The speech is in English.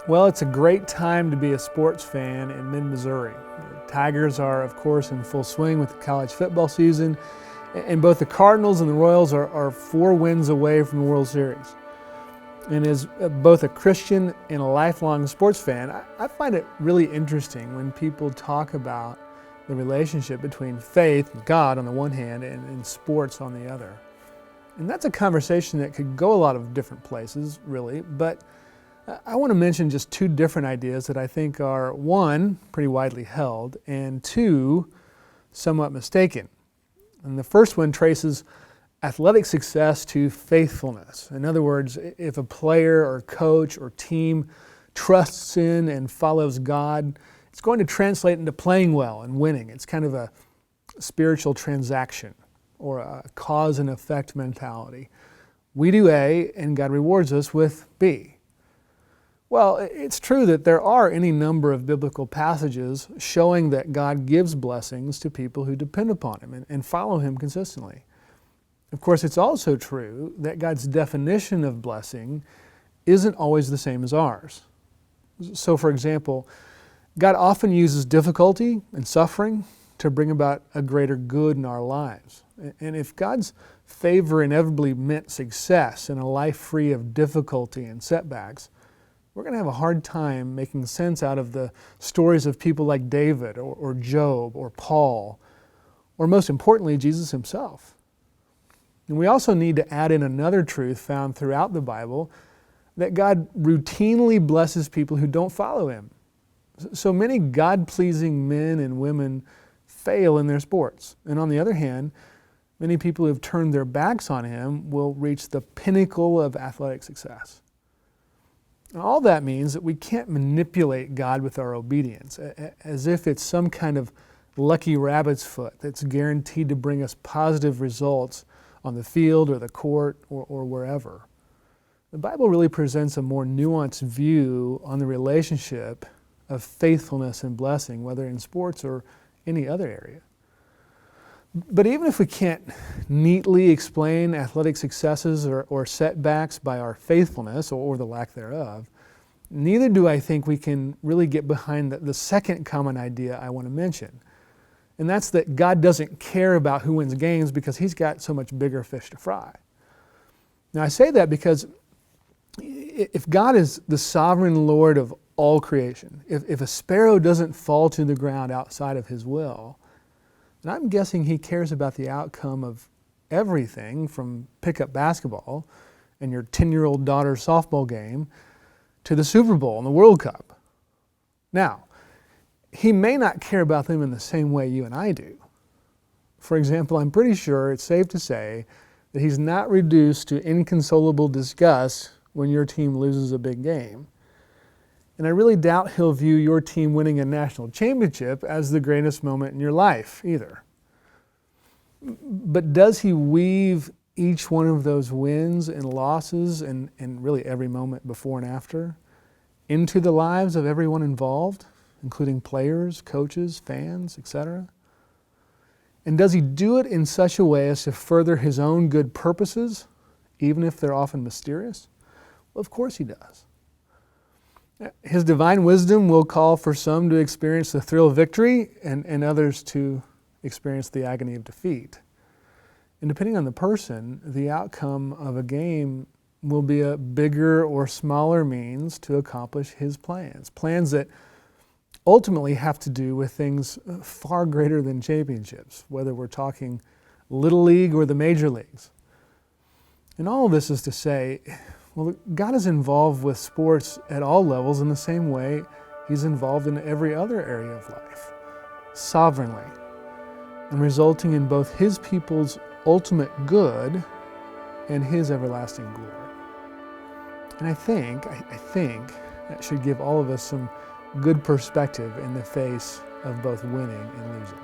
Well, it's a great time to be a sports fan in mid-Missouri. The Tigers are, of course, in full swing with the college football season, and both the Cardinals and the Royals are 4 wins away from the World Series. And as both a Christian and a lifelong sports fan, I find it really interesting when people talk about the relationship between faith and God on the one hand and sports on the other. And that's a conversation that could go a lot of different places, really, but I want to mention just 2 different ideas that I think are, 1, pretty widely held, and 2, somewhat mistaken. And the first one traces athletic success to faithfulness. In other words, if a player or coach or team trusts in and follows God, it's going to translate into playing well and winning. It's kind of a spiritual transaction or a cause and effect mentality. We do A, and God rewards us with B. Well, it's true that there are any number of biblical passages showing that God gives blessings to people who depend upon Him and follow Him consistently. Of course, it's also true that God's definition of blessing isn't always the same as ours. So, for example, God often uses difficulty and suffering to bring about a greater good in our lives. And if God's favor inevitably meant success in a life free of difficulty and setbacks, we're going to have a hard time making sense out of the stories of people like David or Job or Paul, or most importantly, Jesus Himself. And we also need to add in another truth found throughout the Bible, that God routinely blesses people who don't follow Him. So many God-pleasing men and women fail in their sports. And on the other hand, many people who have turned their backs on Him will reach the pinnacle of athletic success. And all that means that we can't manipulate God with our obedience, as if it's some kind of lucky rabbit's foot that's guaranteed to bring us positive results on the field or the court or wherever. The Bible really presents a more nuanced view on the relationship of faithfulness and blessing, whether in sports or any other area. But even if we can't neatly explain athletic successes or setbacks by our faithfulness or the lack thereof, neither do I think we can really get behind the second common idea I want to mention. And that's that God doesn't care about who wins games because He's got so much bigger fish to fry. Now I say that because if God is the sovereign Lord of all creation, if a sparrow doesn't fall to the ground outside of His will, then I'm guessing He cares about the outcome of everything from pickup basketball and your 10-year-old daughter's softball game to the Super Bowl and the World Cup. Now, He may not care about them in the same way you and I do. For example, I'm pretty sure it's safe to say that He's not reduced to inconsolable disgust when your team loses a big game. And I really doubt He'll view your team winning a national championship as the greatest moment in your life either. But does He weave each one of those wins and losses and really every moment before and after into the lives of everyone involved, including players, coaches, fans, etc.? And does He do it in such a way as to further His own good purposes, even if they're often mysterious? Well, of course He does. His divine wisdom will call for some to experience the thrill of victory and others to experience the agony of defeat. And depending on the person, the outcome of a game will be a bigger or smaller means to accomplish His plans. Plans that ultimately have to do with things far greater than championships, whether we're talking Little League or the major leagues. And all of this is to say, well, God is involved with sports at all levels in the same way He's involved in every other area of life, sovereignly, and resulting in both His people's ultimate good and His everlasting glory. And I think that should give all of us some good perspective in the face of both winning and losing.